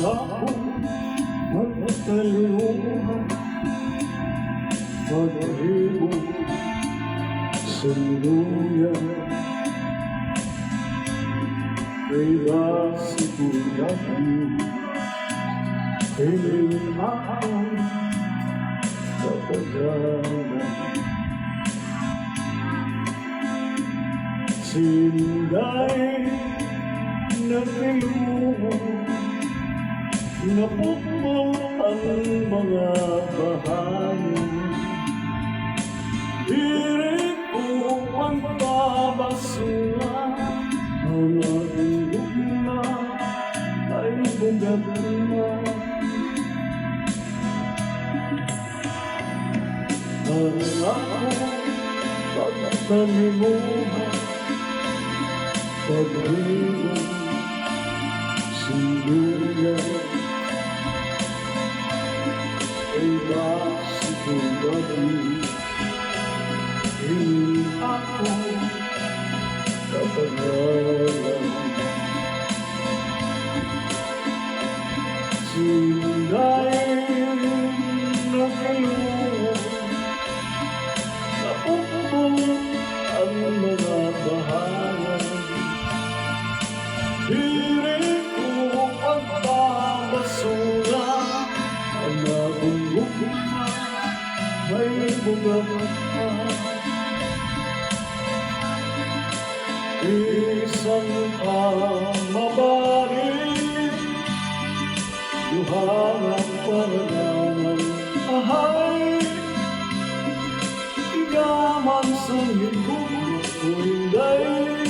akong magtaluhan, pag-ibig sa luyan. Kaya sigurahin, piling akong kapagalan. Sinday nagkiluho, napukmal ang mga bahayan. Hirit ko ang babasura, ang aking lugma ay bugat-lima. Ang ako pagtalimuhan, pag-ibig sinduyan. Ay basigurahin, hindi ako kapagalan. Sinday nagkaluho, napukpul ang mga bahayan. Hirit ko ang babasura, ang akong lugma may bugat pa. Isang pamabarin, duhanang parangalan. Ahay, igaman sa higong kuinday,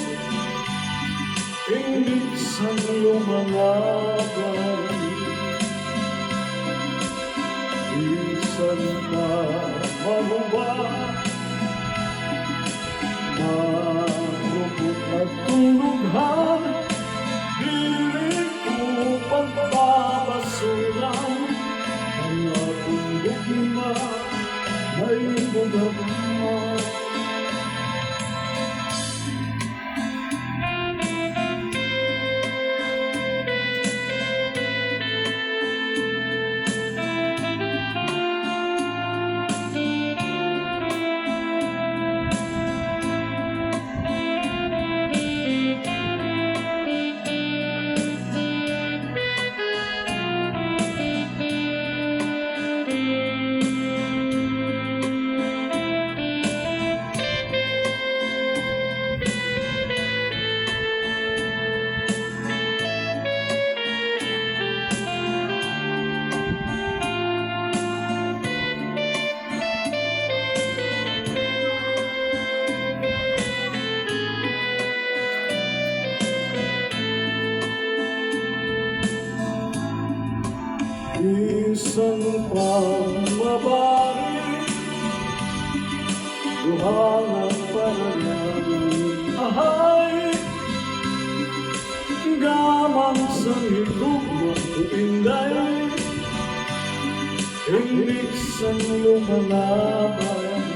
ingit sa iyong mga bahay. Isang pamabarin, marupok at tulughan, dilig ko pagbabasulan. Ang akong lugma may bugat-lima. Isang pamabarin, duhanang parangalan. Ahay, gaman sa higog na kuinday, ingit sa iyong mga bayan.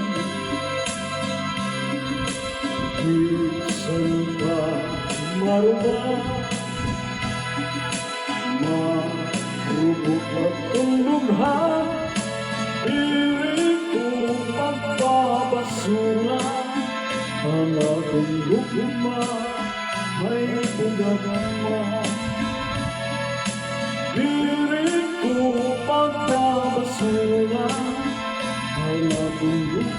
Isang pamaruba, marupok at tulughan, hirit ko pagbabasura. Ang akong lugma may bugat-lima. Hirit ko pagbabasura. Ang akong lugma